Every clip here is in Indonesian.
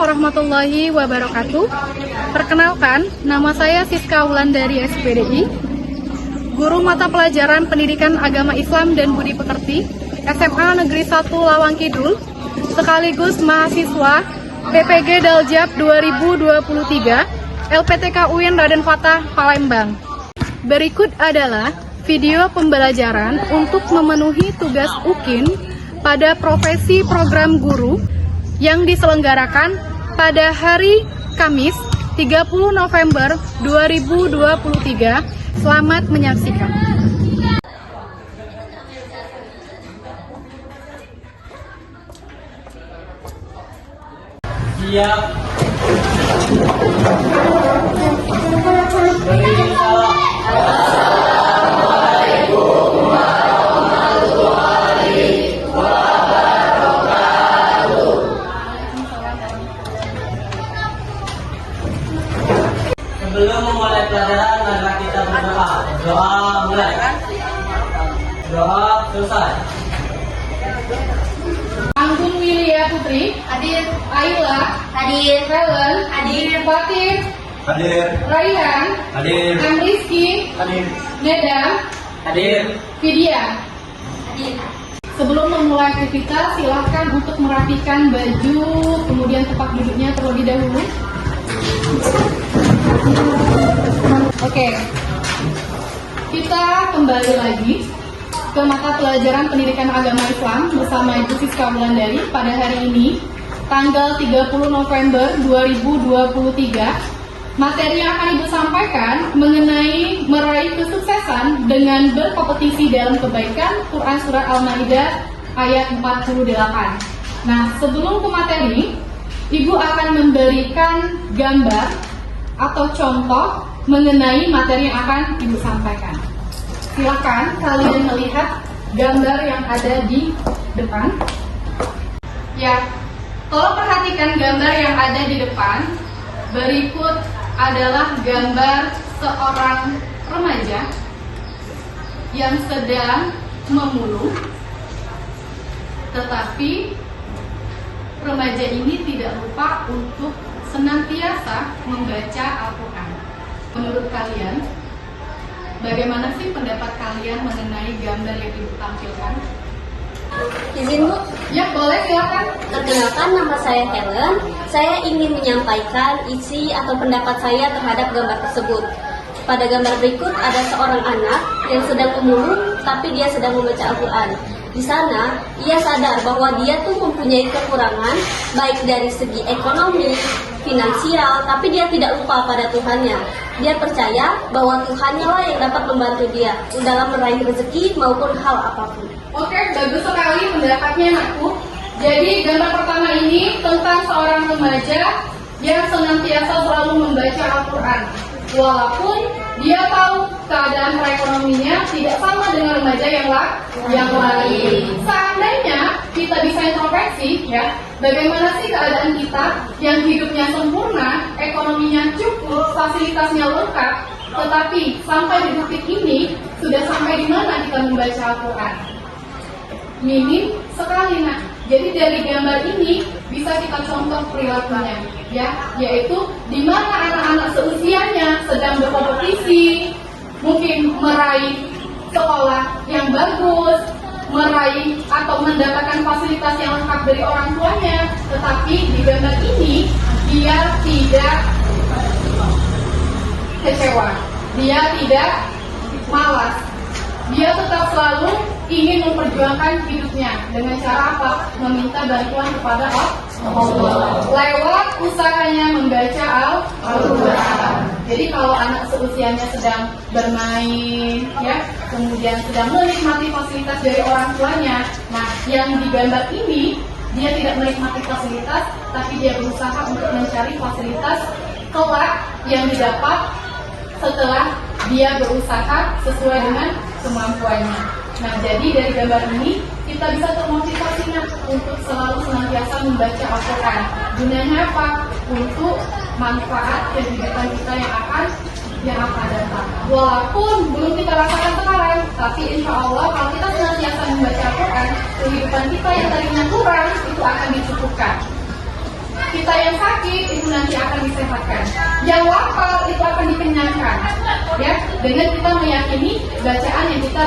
warahmatullahi wabarakatuh. Perkenalkan, nama saya Siska Wulandari SPDI, guru mata pelajaran Pendidikan Agama Islam dan Budi Pekerti, SMA Negeri 1 Lawang Kidul, sekaligus mahasiswa PPG Daljab 2023, LPTK UIN Raden Fatah, Palembang. Berikut adalah video pembelajaran untuk memenuhi tugas UKIN pada profesi program guru yang diselenggarakan pada hari Kamis 30 November 2023. Selamat menyaksikan. Siap. Sebelum memulai pelajaran, marilah kita berdoa. Doa mulai. Doa selesai. Anggun Wilia Putri, hadir. Ayla, hadir. Helen, hadir. Fatir, Hadir. Raihan, Hadir. Amrizky, Hadir. Neda, Hadir. Vidya. Hadir. Sebelum memulai aktivitas, silahkan untuk merapikan baju, kemudian tempat duduknya terlebih dahulu. Oke, kita kembali lagi ke mata pelajaran Pendidikan Agama Islam bersama Ibu Siska Wulandari pada hari ini, tanggal 30 November 2023. Materi yang akan Ibu sampaikan mengenai meraih kesuksesan dengan berkompetisi dalam kebaikan, Quran Surat Al-Maidah ayat 48. Nah, sebelum ke materi, Ibu akan memberikan gambar atau contoh mengenai materi yang akan Ibu sampaikan. Silakan kalian melihat gambar yang ada di depan. Ya, tolong perhatikan gambar yang ada di depan. Berikut adalah gambar seorang remaja yang sedang memulung, tetapi remaja ini tidak lupa untuk senantiasa membaca Al-Quran. Menurut kalian, bagaimana sih pendapat kalian mengenai gambar yang Ibu tampilkan? Izin Bu, Ya, boleh, silakan. perkenalkan nama saya Helen. Saya ingin menyampaikan isi atau pendapat saya terhadap gambar tersebut. Pada gambar berikut ada seorang anak yang sedang memulung, tapi dia sedang membaca Al-Quran. Di sana, ia sadar bahwa dia tuh mempunyai kekurangan, baik dari segi ekonomi, finansial, tapi dia tidak lupa pada Tuhannya. Dia percaya bahwa Tuhannya lah yang dapat membantu dia dalam meraih rezeki maupun hal apapun. Oke, bagus sekali pendapatnya, Anakku. Jadi, gambar pertama ini tentang seorang remaja yang senantiasa selalu membaca Al-Quran. Walaupun dia tahu keadaan perekonominya tidak sama dengan remaja yang lain. Seandainya kita bisa introspeksi, ya, bagaimana sih keadaan kita yang hidupnya sempurna, ekonominya cukup, fasilitasnya lengkap, tetapi sampai di detik ini sudah sampai di mana kita membaca Al-Quran? Minim sekali, nak. Jadi dari gambar ini bisa kita contoh perilakunya, ya, yaitu di mana anak-anak seusianya sedang berkompetisi, mungkin meraih sekolah yang bagus, meraih atau mendapatkan fasilitas yang lengkap dari orang tuanya, tetapi di gambar ini dia tidak kecewa, dia tidak malas, dia tetap selalu ingin memperjuangkan hidupnya dengan cara apa? Meminta bantuan kepada Allah lewat usahanya membaca Al-Quran. Jadi kalau anak seusianya sedang bermain, ya, kemudian sedang menikmati fasilitas dari orang tuanya, nah, yang di gambar ini dia tidak menikmati fasilitas, tapi dia berusaha untuk mencari fasilitas kelak yang didapat setelah dia berusaha sesuai dengan kemampuannya. Nah, jadi dari gambar ini kita bisa termotivasi untuk selalu senantiasa membaca Al-Quran. Gunanya apa? Untuk manfaat kehidupan kita yang akan datang. Walaupun belum kita rasakan sekarang, tapi insya Allah kalau kita senantiasa membaca Al-Quran, kehidupan kita yang tadinya kurang itu akan dicukupkan. kita yang sakit itu nanti akan disehatkan, yang lapar itu akan dikenyangkan, ya, dengan kita meyakini bacaan yang kita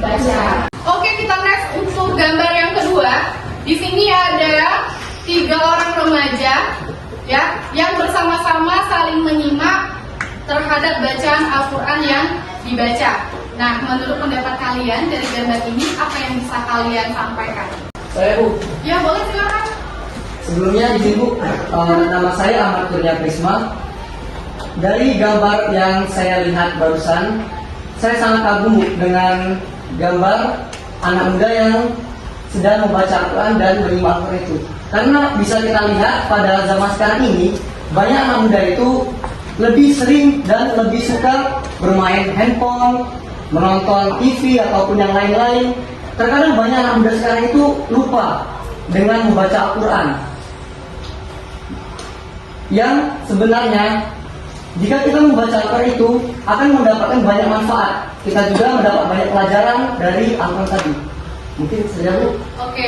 baca. Oke, kita next untuk gambar yang kedua. Di sini ada 3 orang remaja, ya, yang bersama-sama saling menyimak terhadap bacaan Al-Quran yang dibaca. Nah, menurut pendapat kalian dari gambar ini, apa yang bisa kalian sampaikan? Saya Bu. Ya, boleh, silakan. Sebelumnya izin Bu, nama saya Ahmad Kurnia Prisma. Dari gambar yang saya lihat barusan, saya sangat kagum Bu dengan gambar anak muda yang sedang membaca Al-Quran dan menyimak Al-Quran itu. Karena bisa kita lihat pada zaman sekarang ini, banyak anak muda itu lebih sering dan lebih suka bermain handphone, menonton TV ataupun yang lain-lain. Terkadang banyak anak muda sekarang itu lupa dengan membaca Al-Quran. Yang sebenarnya jika kita membaca Al-Quran itu akan mendapatkan banyak manfaat. Kita juga mendapat banyak pelajaran dari Al-Quran tadi. Mungkin saja Bu. Oke.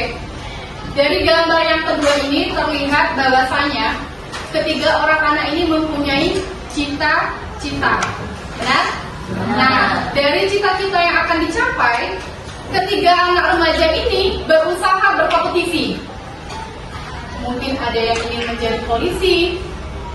Dari gambar yang kedua ini terlihat bahwasanya ketiga orang anak ini mempunyai cita-cita. Benar? Nah, dari cita-cita yang akan dicapai, ketiga anak remaja ini berusaha berkompetisi. Mungkin ada yang ingin menjadi polisi,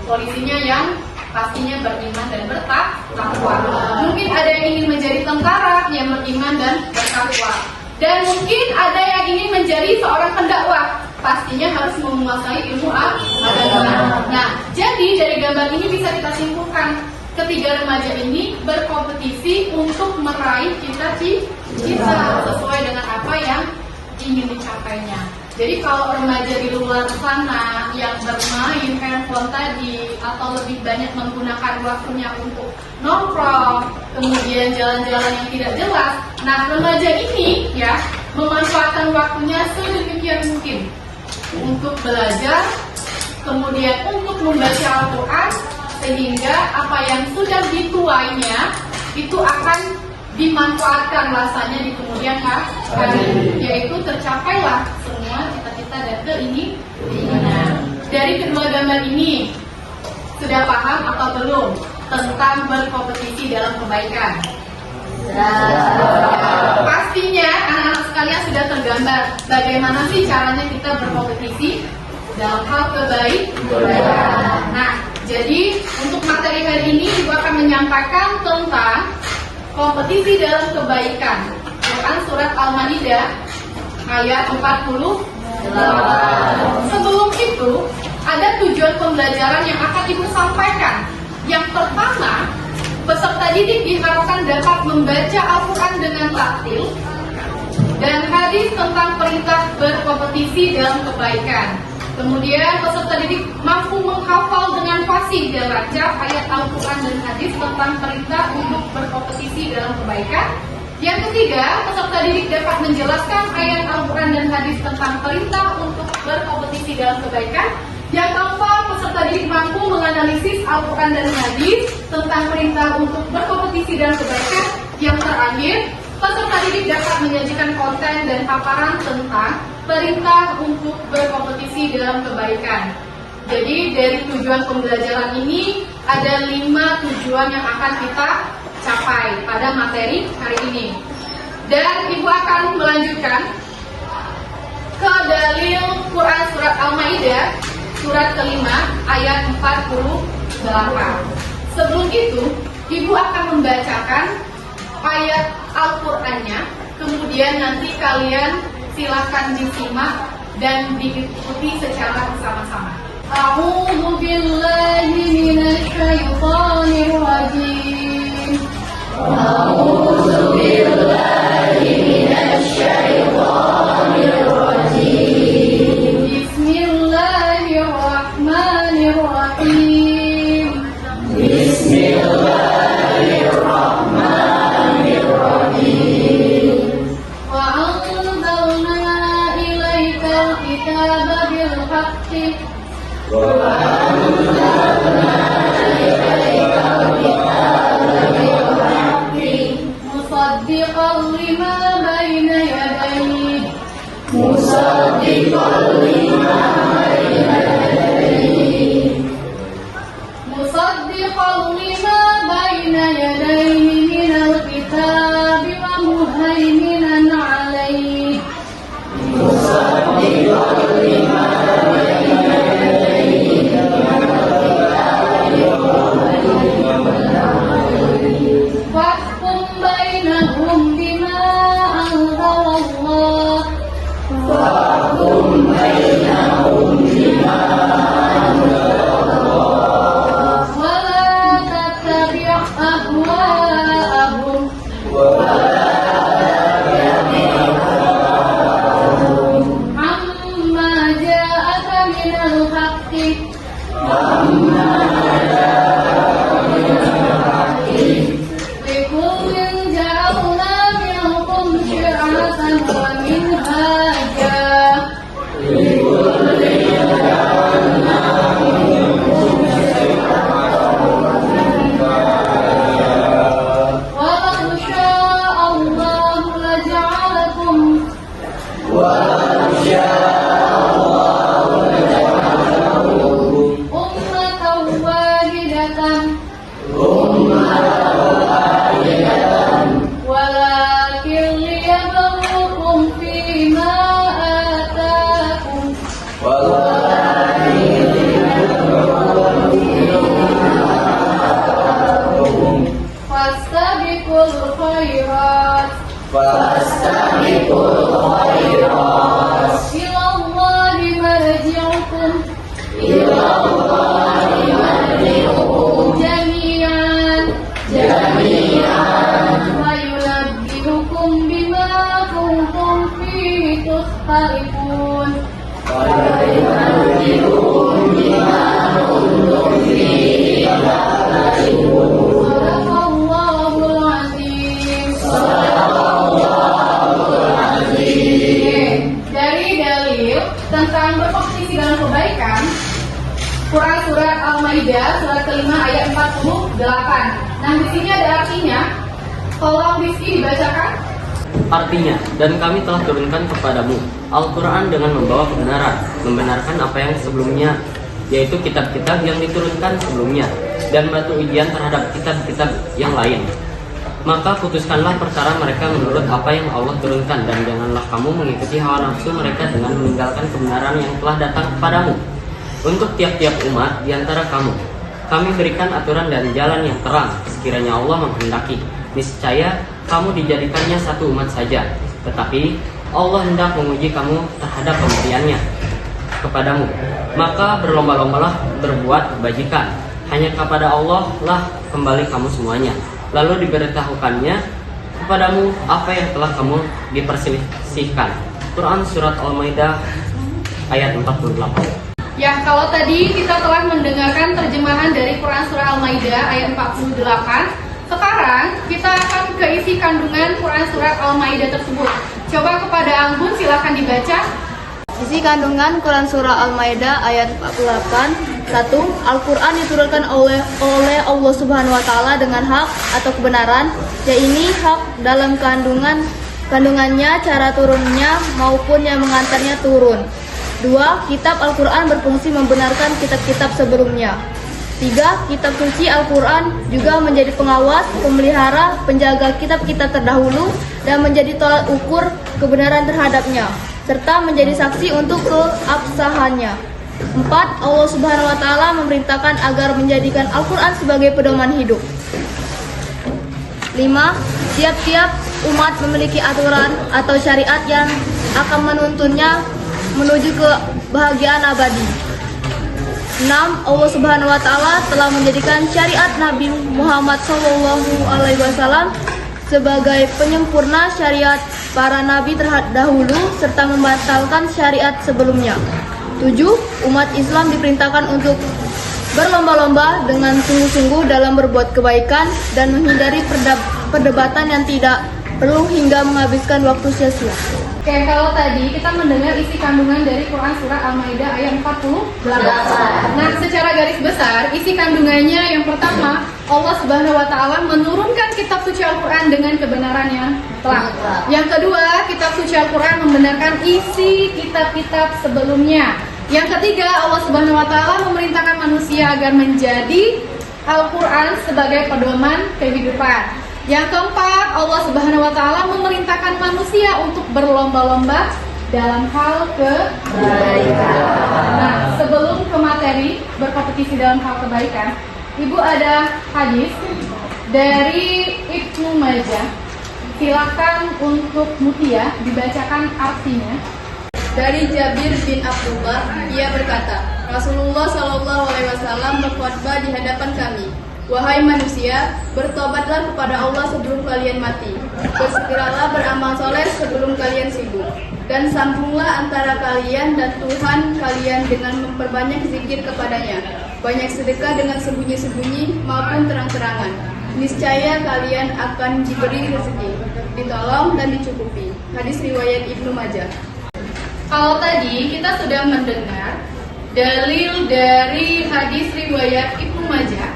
polisinya yang pastinya beriman dan bertakwa. Mungkin ada yang ingin menjadi tentara yang beriman dan bertakwa. Dan mungkin ada yang ingin menjadi seorang pendakwah, pastinya harus menguasai ilmu agama. Nah, jadi dari gambar ini bisa kita simpulkan, ketiga remaja ini berkompetisi untuk meraih cita-cita sesuai dengan apa yang ingin dicapainya. Jadi kalau remaja di luar sana yang bermain handphone tadi atau lebih banyak menggunakan waktunya untuk nongkrong, kemudian jalan-jalan yang tidak jelas, nah remaja ini ya memanfaatkan waktunya sedemikian mungkin untuk belajar, kemudian untuk membaca Al-Quran, sehingga apa yang sudah dituainya itu akan dimanfaatkan rasanya di kemudian hari, yaitu tercapailah semua cita-cita dan keinginan. Dari kedua gambar ini sudah paham atau belum tentang berkompetisi dalam kebaikan? Pastinya anak-anak sekalian sudah tergambar bagaimana sih caranya kita berkompetisi dalam hal kebaikan. Nah, jadi untuk materi hari ini Ibu akan menyampaikan tentang kompetisi dalam kebaikan. Quran surat Al-Maidah ayat 48. Sebelum itu, ada tujuan pembelajaran yang akan Ibu sampaikan. Yang pertama, peserta didik diharapkan dapat membaca Al-Quran dengan taktil dan hadis tentang perintah berkompetisi dalam kebaikan. Kemudian peserta didik mampu menghafal dengan fasih dan lancar ayat Al-Quran dan hadis tentang perintah untuk berkompetisi dalam kebaikan. Yang ketiga, peserta didik dapat menjelaskan ayat Al-Quran dan hadis tentang perintah untuk berkompetisi dalam kebaikan. Yang keempat, peserta didik mampu menganalisis Al-Quran dan hadis tentang perintah untuk berkompetisi dalam kebaikan. Yang terakhir, peserta didik dapat menyajikan konten dan paparan tentang perintah untuk berkompetisi dalam kebaikan. Jadi dari tujuan pembelajaran ini ada 5 tujuan yang akan kita capai pada materi hari ini. Dan Ibu akan melanjutkan ke dalil Quran surat Al-Maidah surat kelima ayat 48. Sebelum itu, Ibu akan membacakan ayat Al-Qurannya, kemudian nanti kalian silakan disimak dan diikuti secara bersama-sama. A'udzu billahi minasy syaithanir rajim. A'udzu billahi minasy syaithanir rajim. Bismillahirrahmanirrahim. Bismillahirrahmanirrahim. Kitab bil haqqi wa anzalna مصدقا لما بين يديه من الكتاب ومهيمنا عليه فاحكم بينهم بما أنزل الله ولا تتبع أهواءهم عما جاءك من الحق لكل جعلنا منكم شرعة ومنهاجا ولو شاء الله لجعلكم أمة واحدة ولكن ليبلوكم فيما آتاكم فاستبقوا الخيرات إلى الله مرجعكم جميعا وينبئكم بما كنتم فيه تختلفون صدق الله العظيم. Dari dalil tentang berkompetisi dalam kebaikan, Quran surat Al-Maidah surat kelima ayat 48. Nah, di sini ada artinya. Tolong Rizky dibacakan. Artinya, dan kami telah turunkan kepadamu Al-Quran dengan membawa kebenaran, membenarkan apa yang sebelumnya, yaitu kitab-kitab yang diturunkan sebelumnya, dan batu ujian terhadap kitab-kitab yang lain. Maka putuskanlah perkara mereka menurut apa yang Allah turunkan, dan janganlah kamu mengikuti hawa nafsu mereka dengan meninggalkan kebenaran yang telah datang kepadamu. Untuk tiap-tiap umat di antara kamu, kami berikan aturan dan jalan yang terang, sekiranya Allah menghendaki. Niscaya kamu dijadikannya satu umat saja, tetapi Allah hendak menguji kamu terhadap pemberiannya kepadamu. Maka berlomba-lombalah berbuat kebajikan, hanya kepada Allah lah kembali kamu semuanya. Lalu diberitahukannya kepadamu apa yang telah kamu diperselisihkan. Quran surat Al-Maidah ayat 48. Ya, kalau tadi kita telah mendengarkan terjemahan dari Quran surah Al-Maidah ayat 48. Sekarang kita akan ke isi kandungan Quran surat Al-Maidah tersebut. Coba kepada Anggun, silakan dibaca. Isi kandungan Quran surah Al-Maidah ayat 48. 1. Al-Quran diturunkan oleh Allah Subhanahu wa Ta'ala dengan hak atau kebenaran, yaitu hak dalam kandungannya, cara turunnya maupun yang mengantarnya turun. 2. Kitab Al-Quran berfungsi membenarkan kitab-kitab sebelumnya. 3. Kitab suci Al-Quran juga menjadi pengawas, pemelihara, penjaga kitab-kitab terdahulu dan menjadi tolak ukur kebenaran terhadapnya, serta menjadi saksi untuk keabsahannya. 4. Allah Subhanahu wa Ta'ala memerintahkan agar menjadikan Al-Quran sebagai pedoman hidup. 5. Tiap-tiap umat memiliki aturan atau syariat yang akan menuntunnya menuju kebahagiaan abadi. 6. Allah Subhanahu wa Ta'ala telah menjadikan syariat Nabi Muhammad SAW sebagai penyempurna syariat para nabi terdahulu serta membatalkan syariat sebelumnya. 7. Umat Islam diperintahkan untuk berlomba-lomba dengan sungguh-sungguh dalam berbuat kebaikan dan menghindari perdebatan yang tidak perlu hingga menghabiskan waktu sia-sia. Oke, kalau tadi kita mendengar isi kandungan dari Quran surah Al-Maidah ayat 48. Nah, secara garis besar, isi kandungannya yang pertama, Allah Subhanahu wa Ta'ala menurunkan kitab suci Al-Quran dengan kebenaran yang terang. Yang kedua, kitab suci Al-Quran membenarkan isi kitab-kitab sebelumnya. Yang ketiga, Allah Subhanahu wa taala memerintahkan manusia agar menjadi Al-Qur'an sebagai pedoman kehidupan. Yang keempat, Allah Subhanahu wa taala memerintahkan manusia untuk berlomba-lomba dalam hal kebaikan. Nah, sebelum ke materi berkompetisi dalam hal kebaikan, Ibu ada hadis dari Ibnu Majah. Silakan untuk Mutia dibacakan artinya. Dari Jabir bin Abdullah, ia berkata, Rasulullah Shallallahu Alaihi Wasallam berkhutbah di hadapan kami. Wahai manusia, bertobatlah kepada Allah sebelum kalian mati. Bersegeralah beramal soleh sebelum kalian sibuk. Dan sambunglah antara kalian dan Tuhan kalian dengan memperbanyak zikir kepadanya. Banyak sedekah dengan sembunyi-sembunyi maupun terang-terangan. Niscaya kalian akan diberi rezeki, ditolong dan dicukupi. Hadis riwayat Ibnu Majah. Kalau tadi kita sudah mendengar dalil dari hadis riwayat Ibnu Majah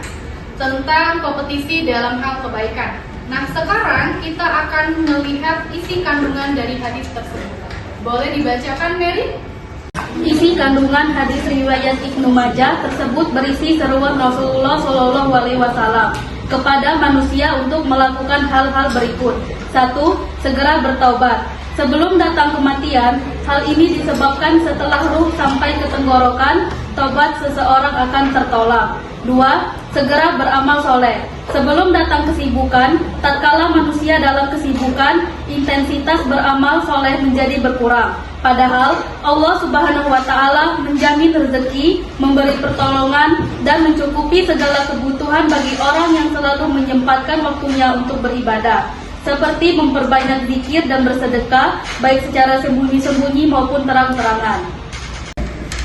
tentang kompetisi dalam hal kebaikan. Nah, sekarang kita akan melihat isi kandungan dari hadis tersebut. Boleh dibacakan, Mary? Isi kandungan hadis riwayat Ibnu Majah tersebut berisi seruan Rasulullah Shallallahu Alaihi Wasallam kepada manusia untuk melakukan hal-hal berikut. 1. Segera bertaubat. Sebelum datang kematian, hal ini disebabkan setelah ruh sampai ke tenggorokan, tobat seseorang akan tertolak. 2. Segera beramal soleh. Sebelum datang kesibukan, tatkala manusia dalam kesibukan, intensitas beramal soleh menjadi berkurang. Padahal Allah Subhanahu wa taala menjamin rezeki, memberi pertolongan dan mencukupi segala kebutuhan bagi orang yang selalu menyempatkan waktunya untuk beribadah, seperti memperbanyak zikir dan bersedekah, baik secara sembunyi-sembunyi maupun terang-terangan.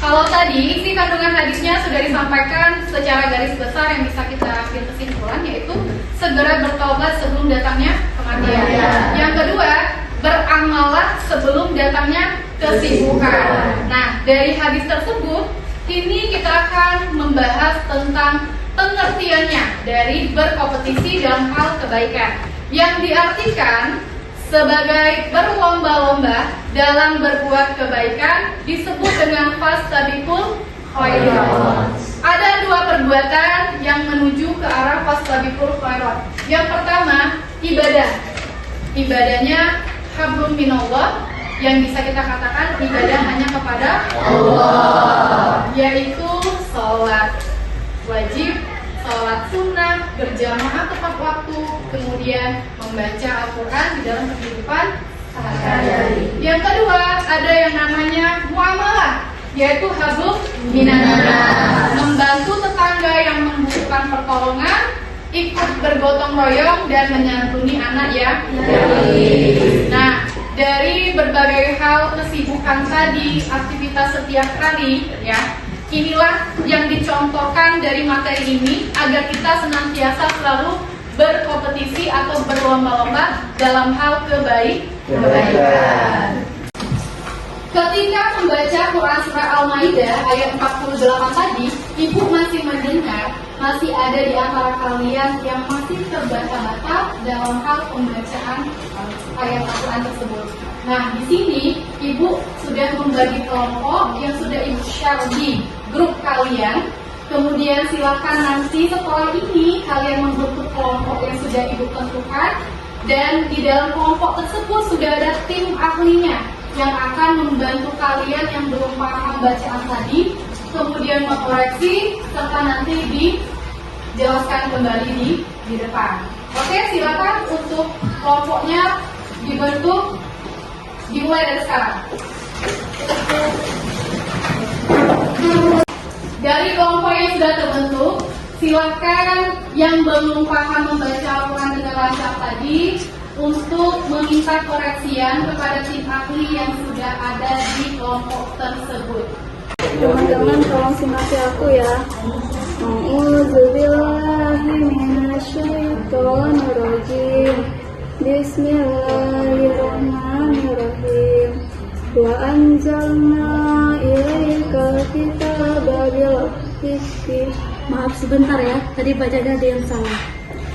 Kalau tadi isi kandungan hadisnya sudah disampaikan secara garis besar yang bisa kita ambil kesimpulan, yaitu segera bertaubat sebelum datangnya kematian. Yang kedua, beramallah sebelum datangnya kesibukan. Nah, dari hadis tersebut, ini kita akan membahas tentang pengertiannya dari berkompetisi dalam hal kebaikan, yang diartikan sebagai berlomba-lomba dalam berbuat kebaikan disebut dengan fastabiqul khairat. Ada dua perbuatan yang menuju ke arah fastabiqul khairat. Yang pertama, ibadah. Ibadahnya hablum minallah, yang bisa kita katakan ibadah hanya kepada Allah, yaitu sholat wajib, sholat sunnah, berjamaah tepat waktu, kemudian membaca Al-Quran di dalam kehidupan sehari-hari. Yang kedua, ada yang namanya muamalah, yaitu hablum minannas, membantu tetangga yang membutuhkan pertolongan, ikut bergotong royong dan menyantuni anak yang yatim. Nah, dari berbagai hal kesibukan tadi, aktivitas setiap hari, ya, inilah yang dicontohkan dari materi ini agar kita senantiasa selalu berkompetisi atau berlomba-lomba dalam hal kebaikan. Ketika membaca Quran Surah Al-Maidah ayat 48 tadi, Ibu masih mendengar masih ada di antara kalian yang masih terbata-bata dalam hal pembacaan ayat Al-Quran tersebut. Nah, di sini Ibu sudah membagi kelompok yang sudah Ibu share di grup kalian. Kemudian silakan nanti setelah ini kalian membentuk kelompok yang sudah Ibu tentukan, dan di dalam kelompok tersebut sudah ada tim ahlinya yang akan membantu kalian yang belum paham bacaan tadi, kemudian mengkoreksi serta nanti dijelaskan kembali di depan. Oke, silakan untuk kelompoknya dibentuk, dimulai dari sekarang. Dari kelompok yang sudah terbentuk, silakan yang belum paham membaca Al-Quran dengan lancar tadi untuk meminta koreksian kepada tim ahli yang sudah ada di kelompok tersebut. Teman-teman tolong simasi aku ya. A'udzubillahi minasyaitonirrajim. Bismillahirrahmanirrahim. Wa anzalna ilaikal kitaba bil hikmi. Maaf sebentar ya, tadi bacanya ada yang salah.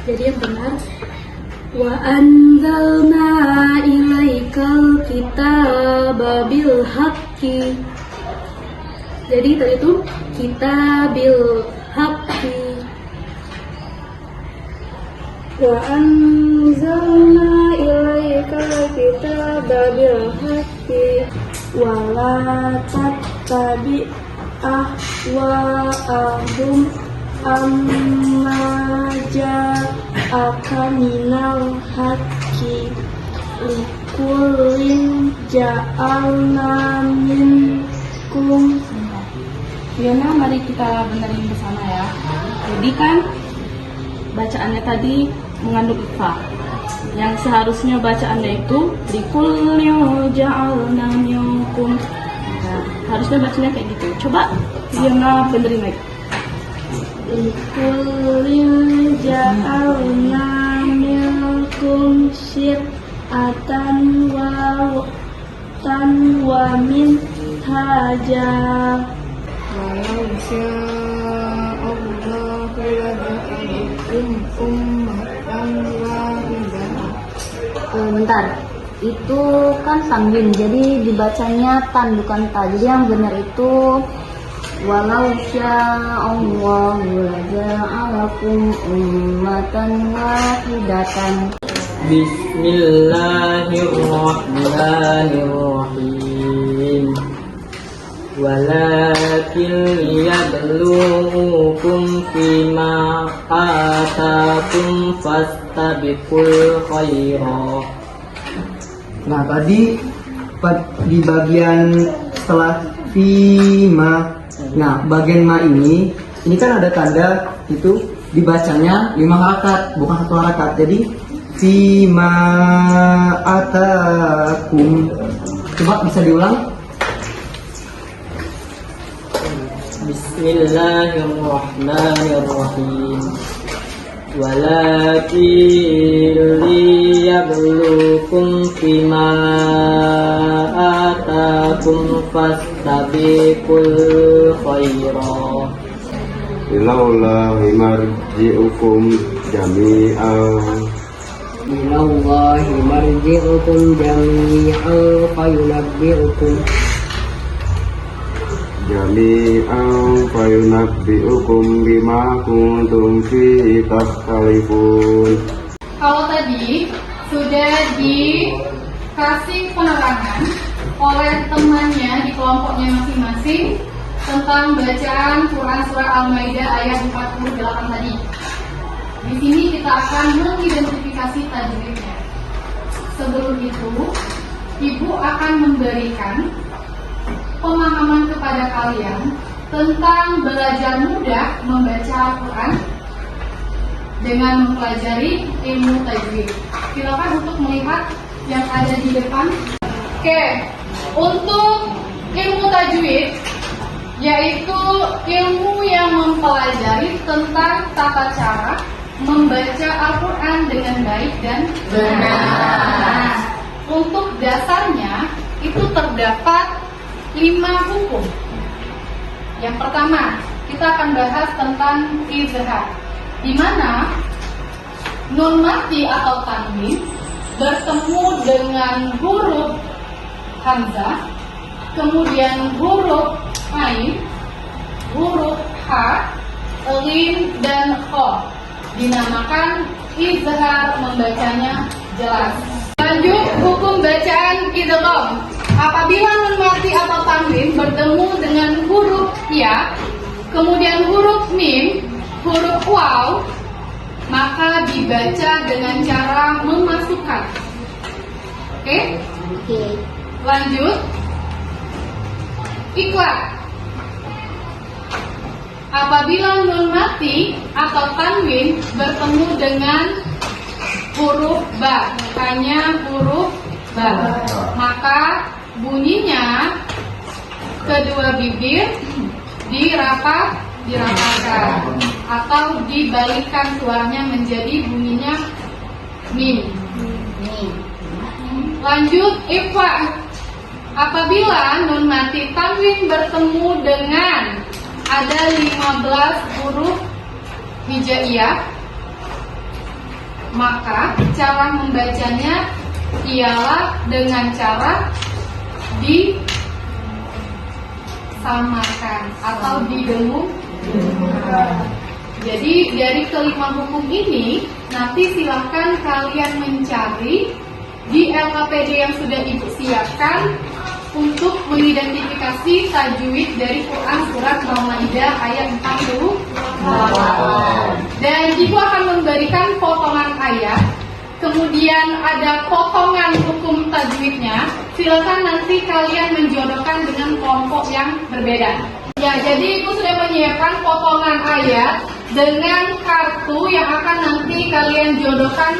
Jadi yang benar, wa anzalna ilaikal kitaba bil haqqi Jadi tadi itu kita bil haqqi wa anzalna ilaikal kitaba bil haqqi wa la tattabi ahwa'ahum amma ja'aka minal haqqi likullin ja'alna minkum. Yana, mari kita benerin bersama ya. Jadi kan bacaannya tadi mengandung ikhfa. Yang seharusnya bacaannya itu likulli ja'alna minkum. Nah, harusnya bacanya kayak gitu. Coba Yana benerin lagi. Likulli ja'alna minkum syir'atan wa min haja. Walau sya'allahu laja'alakum ummatan wahidah. Bentar, itu kan tanwin, jadi dibacanya tan bukan ta. Jadi yang benar itu walau sya'allahu laja'alakum ummatan wahidatan. Bismillahirrahmanirrahim. Walakin liyabluukum fima atakum fastabiqul khairat. Nah, tadi di bagian setelah fima. Nah, bagian ma ini kan ada tanda itu dibacanya 5 harakat, bukan 1 harakat. Jadi fima atakum. Coba bisa diulang. Bismillahirrahmanirrahim. Walakin liyabluukum fima atakum fastabiqul khairat. Ilallahi marji'ukum jami'an Ilallahi marji'ukum jami'an fayunabbi'ukum bima kuntum fihi takhtalifun. Kalau tadi sudah dikasih penerangan oleh temannya di kelompoknya masing-masing tentang bacaan Quran Surah Al-Maidah ayat 48 tadi. Di sini kita akan mengidentifikasi tajwidnya. Sebelum itu, Ibu akan memberikan pemahaman kepada kalian tentang belajar mudah membaca Al-Quran dengan mempelajari ilmu tajwid. Silakan untuk melihat yang ada di depan. Oke, untuk ilmu tajwid yaitu ilmu yang mempelajari tentang tata cara membaca Al-Quran dengan baik dan benar. Untuk dasarnya itu terdapat 5 hukum. Yang pertama, kita akan bahas tentang izhar, di mana nun mati atau tanwin bertemu dengan huruf hamzah, kemudian huruf ain, huruf ha, lin dan kha. Dinamakan izhar, membacanya jelas. Lanjut, hukum bacaan idgham. Apabila nun mati atau tanwin bertemu dengan huruf ya, kemudian huruf mim, huruf waw, maka dibaca dengan cara memasukkan. Oke? Lanjut. Iqra. Apabila nun mati atau tanwin bertemu dengan huruf ba, hanya huruf ba, maka bunyinya kedua bibir dirapatkan atau dibalikkan suaranya menjadi bunyinya mim. Lanjut, ikhfa. Apabila nun mati tanwin bertemu dengan ada 15 huruf hijaiyah, maka cara membacanya ialah dengan cara disamakan atau didengungkan. Jadi dari kelima hukum ini nanti silahkan kalian mencari di LKPD yang sudah Ibu siapkan untuk mengidentifikasi tajwid dari Quran Surat Al-Maidah ayat 48. Dan Ibu akan memberikan potongan ayat, kemudian ada potongan hukum tajwidnya. Silakan nanti kalian menjodohkan dengan kelompok yang berbeda. Ya, jadi Ibu sudah menyiapkan potongan ayat dengan kartu yang akan nanti kalian jodohkan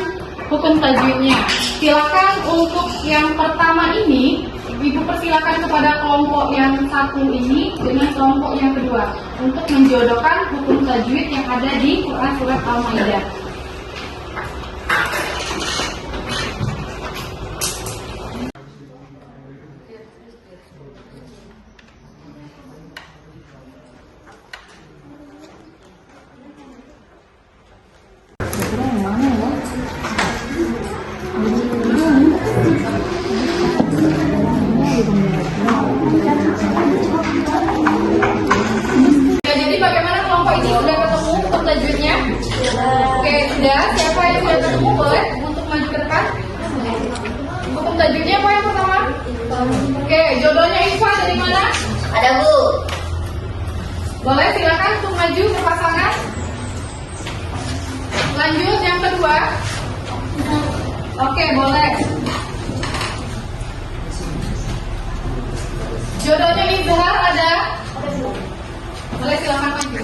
hukum tajwidnya. Silakan untuk yang pertama ini, Ibu persilakan kepada kelompok yang satu ini dengan kelompok yang kedua untuk menjodohkan hukum tajwid yang ada di Quran Surat Al-Maidah. Ya, jadi bagaimana kelompok ini sudah ketemu hukum tajwidnya? Oke, sudah. Siapa yang sudah ketemu boleh untuk maju ke depan. Hukum tajwidnya apa yang pertama? Oke, jodohnya Iva dari mana? Ada Bu. Boleh silakan untuk maju ke pasangan. Lanjut yang kedua. Oke, boleh. Jodohnya Izhar ada? Boleh silakan maju.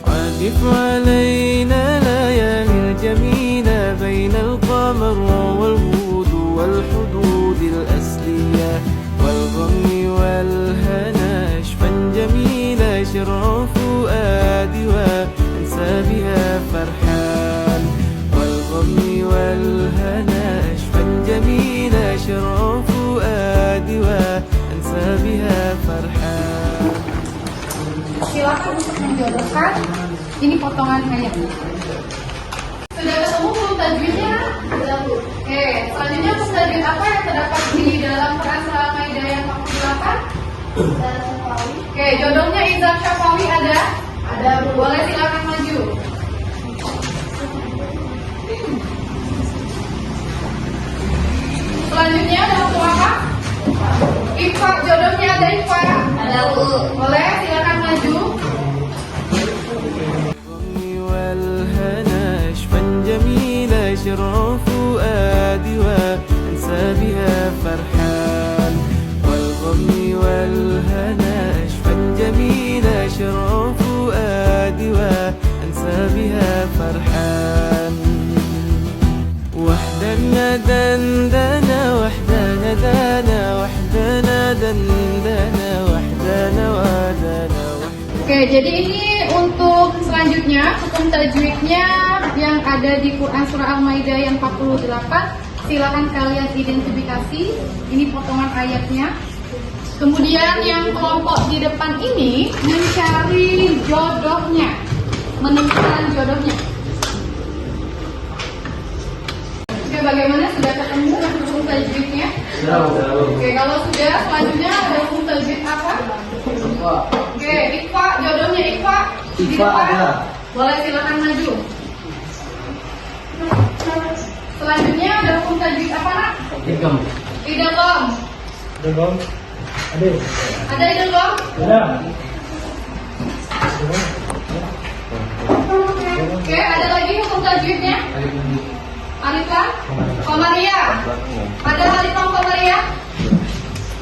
عرف علينا ليالي الجميلة بين القمر والغود والحدود الأصلية والغم والهنا عشفا جميلة شرع فؤادي وأنسى بها فرحان والغم والهنا عشفا جميلة شرع فؤادي وأنسى بها فرحان. Silakan untuk menjodohkan ini potongan ayatnya. Sudah ketemu hukum tajwidnya? Sudah, Bu. Oke, selanjutnya hukum tajwid apa yang terdapat di dalam Quran Surah Al-Maidah yang 48? Oke, jodohnya Izhar Syafawi ada? Ada, Bu. Boleh silakan maju. Selanjutnya ada hukum apa? Ifa, jodohnya ada Ifa? Ada, Bu. Boleh silakan maju. والهنا عشفا جميلة شرع فؤادي وأنسى بها فرحان والغم والهنا عشفا جميلة شرع فؤادي وأنسى بها فرحان وحدنا دندنا وحدنا دانا وحدنا دندنا وحدنا ودانا. Oke, jadi ini untuk selanjutnya hukum tajwidnya yang ada di Quran Surah Al-Maidah yang 48. Silakan kalian identifikasi. Ini potongan ayatnya. Kemudian yang kelompok di depan ini mencari jodohnya, menemukan jodohnya. Oke, bagaimana, sudah ketemu hukum tajwidnya? Oke, kalau sudah, selanjutnya ada hukum tajwid apa? Oke, Iqfa, jodohnya Iqfa di depan. Boleh silakan maju. Selanjutnya ada hukum tajwid apa, Nak? Idgham. Idgham. Idgham. Ada. Ada idgham? Ada. Oke, ada lagi hukum tajwidnya? Alif lam qamariyah. Ada alif lam qamariyah?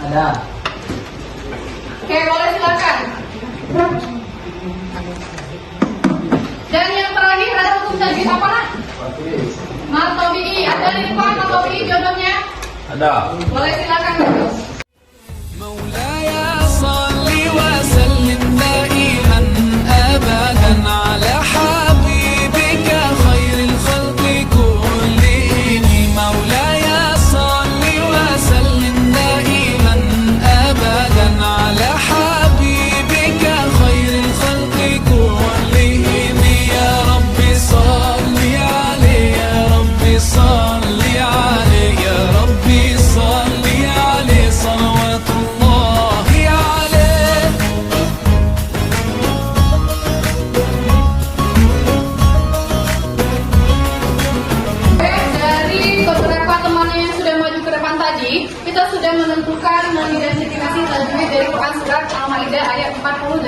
Ada. Oke, boleh silakan. Dan yang terakhir ada hukum tajwid apa, Nak? Matobi'i. Ada di depan Matobi'i jodohnya? Ada. Boleh silakan maju. مولاي صل وسلم دائما أبدا على حبيبك خير الخلق كلهم مولاي صل وسلم دائما أبدا على حبيبك خير الخلق كلهم يا رب صل عليه يا رب صل عليه يا رب ayat 48.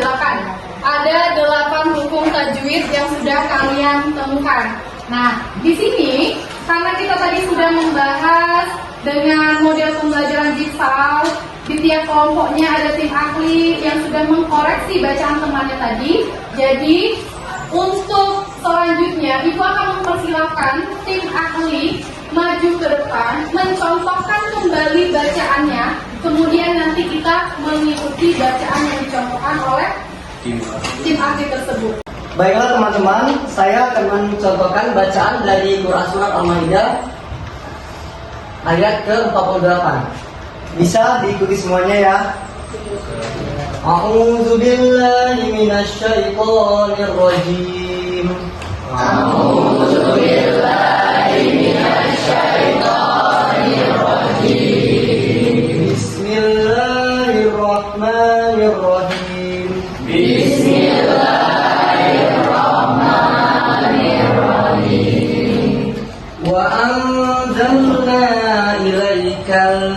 Ada 8 hukum tajwid yang sudah kalian temukan. Nah, di sini karena kita tadi sudah membahas dengan model pembelajaran jigsaw, di tiap kelompoknya ada tim ahli yang sudah mengkoreksi bacaan temannya tadi. Jadi untuk selanjutnya Ibu akan mempersilahkan tim ahli maju ke depan, mencontohkan kembali bacaannya, kemudian nanti kita mengikuti bacaan yang dicontohkan oleh tim ahli tersebut. Baiklah teman-teman, saya akan mencontohkan bacaan dari Quran Surat Al-Maidah ayat ke-48. Bisa diikuti semuanya ya. A'udzu billahi minasy syaithanir rajim. A'udzu billahi minasy syaithanir rajim. Bismillahirrahmanirrahim. Wa anzalna ilaikal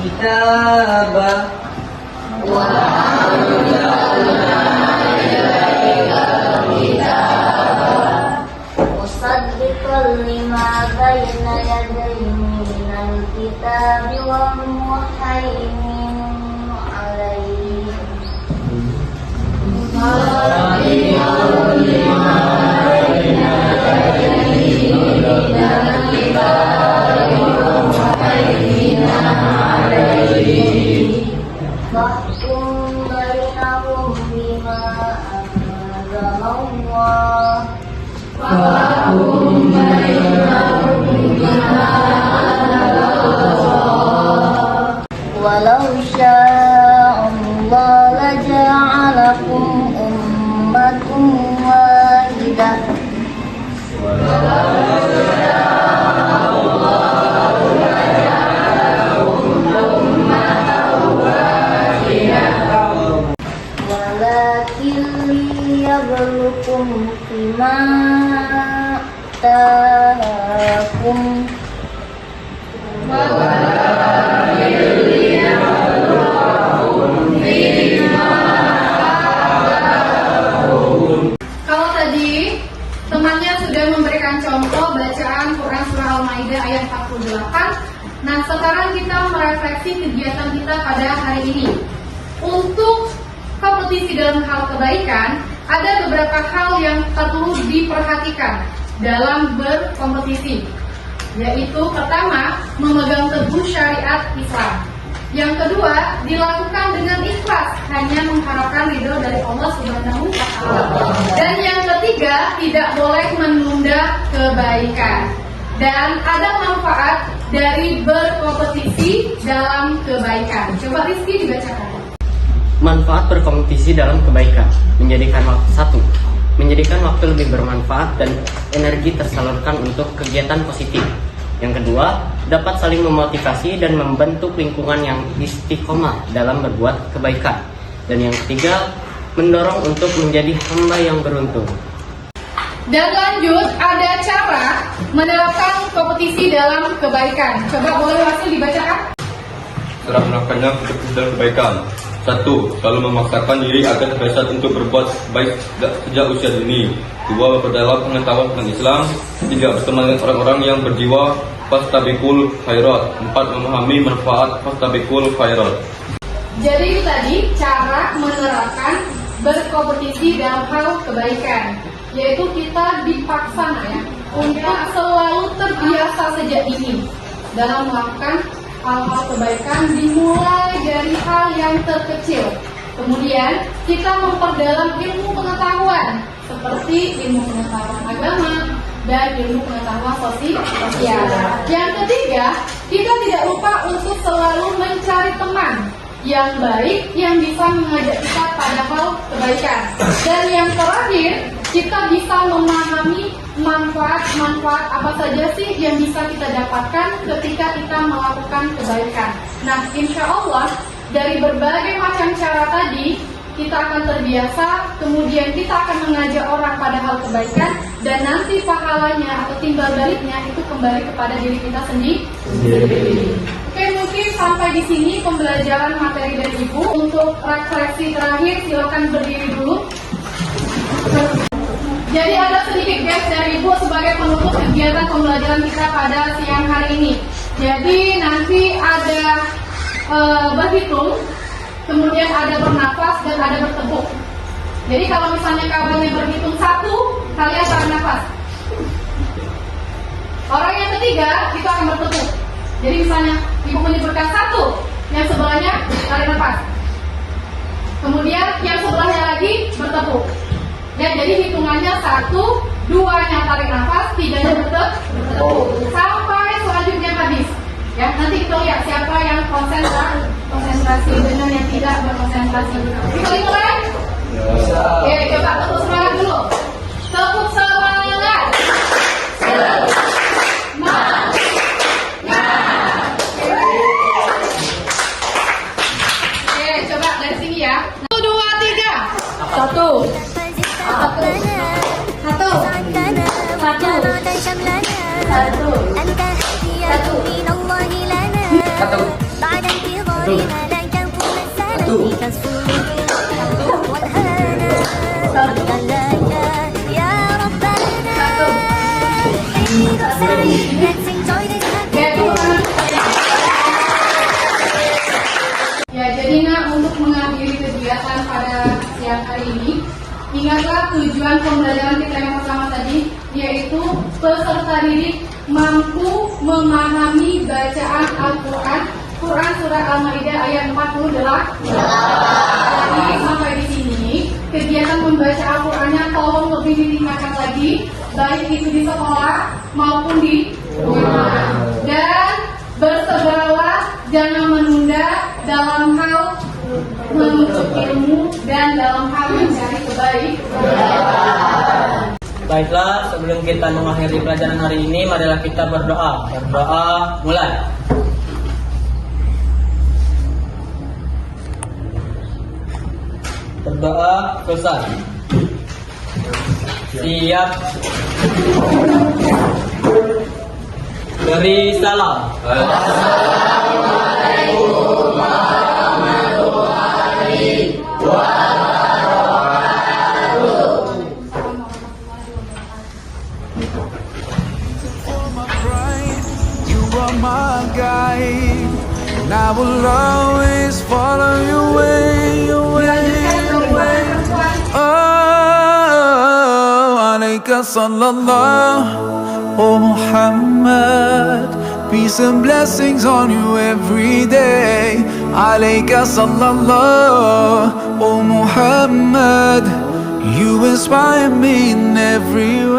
kitaba musaddiqan lima bayna yadayhi minal kitabi wa muhaiminan 'alaihi. Mahkum bainahum bima anzalallah. Walau sya'allah laja'alakum ummatun wahidah. Walakin liyabluwakum fima atakum. Kalau tadi temannya sudah memberikan contoh bacaan Quran Surah Al-Maidah ayat 48. Nah, sekarang kita merefleksi kegiatan kita pada hari ini. Untuk kompetisi dalam hal kebaikan, ada beberapa hal yang perlu diperhatikan dalam berkompetisi. Yaitu pertama, memegang teguh syariat Islam. Yang kedua, dilakukan dengan ikhlas, hanya mengharapkan ridho dari Allah Subhanahu wa Ta'ala. Dan yang ketiga, tidak boleh menunda kebaikan. Dan ada manfaat dari berkompetisi dalam kebaikan. Coba Rizky dibacakan. Manfaat berkompetisi dalam kebaikan: menjadikan waktu lebih bermanfaat dan energi tersalurkan untuk kegiatan positif. Yang kedua, dapat saling memotivasi dan membentuk lingkungan yang istiqomah dalam berbuat kebaikan. Dan yang ketiga, mendorong untuk menjadi hamba yang beruntung. Dan lanjut, ada cara menerapkan kompetisi dalam kebaikan. Coba boleh hasil dibacakan? Cara menerapkannya untuk kebaikan. 1. Selalu memaksakan diri agar terbiasa untuk berbuat baik sejak usia dini. 2. Memperdalam pengetahuan tentang Islam. 3. Berteman dengan orang-orang yang berjiwa fastabiqul khairat. 4. Memahami manfaat fastabiqul khairat. Jadi itu tadi cara menerapkan berkompetisi dalam hal kebaikan, yaitu kita dipaksa ya untuk selalu terbiasa sejak dini dalam melakukan hal-hal kebaikan, dimulai dari hal yang terkecil. Kemudian kita memperdalam ilmu pengetahuan seperti ilmu pengetahuan agama dan ilmu pengetahuan sosial. Yang ketiga, kita tidak lupa untuk selalu mencari teman yang baik yang bisa mengajak kita pada hal kebaikan. Dan yang terakhir, kita bisa memahami manfaat-manfaat apa saja sih yang bisa kita dapatkan ketika kita melakukan kebaikan. Nah, insya Allah dari berbagai macam cara tadi kita akan terbiasa, kemudian kita akan mengajak orang pada hal kebaikan, dan nanti pahalanya atau timbal baliknya itu kembali kepada diri kita sendiri. Oke Oke, mungkin sampai di sini pembelajaran materi dari Ibu. Untuk refleksi terakhir, silakan berdiri dulu. Jadi ada sedikit guys dari Ibu sebagai penutup kegiatan pembelajaran kita pada siang hari ini. Jadi nanti ada berhitung, kemudian ada bernafas dan ada bertepuk. Jadi kalau misalnya kabarnya berhitung 1, kalian tarik nafas. Orang yang ketiga itu akan bertepuk. Jadi misalnya Ibu menyebutkan 1, yang sebelahnya tarik nafas. Kemudian yang sebelahnya lagi bertepuk. Ya, jadi hitungannya 1, 2-nya tarik nafas, 3-nya bertepuk. Sampai selanjutnya habis. Ya, nanti kita lihat siapa yang konsentrasi dengan yang tidak berkonsentrasi. Kita mulai? Oke, coba tepuk semangat dulu. Tepuk semangat. Oke, coba dari sini ya. 1, 2, 3. 1. Ya, jadi untuk mengakhiri kegiatan pada siang hari ini, ingatlah tujuan pembelajaran kita yang pertama tadi, yaitu peserta didik mampu memahami bacaan Al-Quran, Quran Surah Al-Maidah ayat 48. Jadi sampai di sini, kegiatan membaca Al-Qurannya tolong lebih ditingkatkan lagi, baik itu di sekolah maupun di rumah. Dan bersegeralah, jangan menunda dalam hal menuntut ilmu dan dalam hal mencari kebaikan. Baiklah, sebelum kita mengakhiri pelajaran hari ini, marilah kita berdoa. Berdoa, mulai. Berdoa, selesai. Siap. Beri salam. You are my guide, and I will always follow your way, your way, your way. Oh, alayka sallallahu, oh Muhammad, peace and blessings on you every day. Alayka sallallahu, oh Muhammad, you inspire me in every way.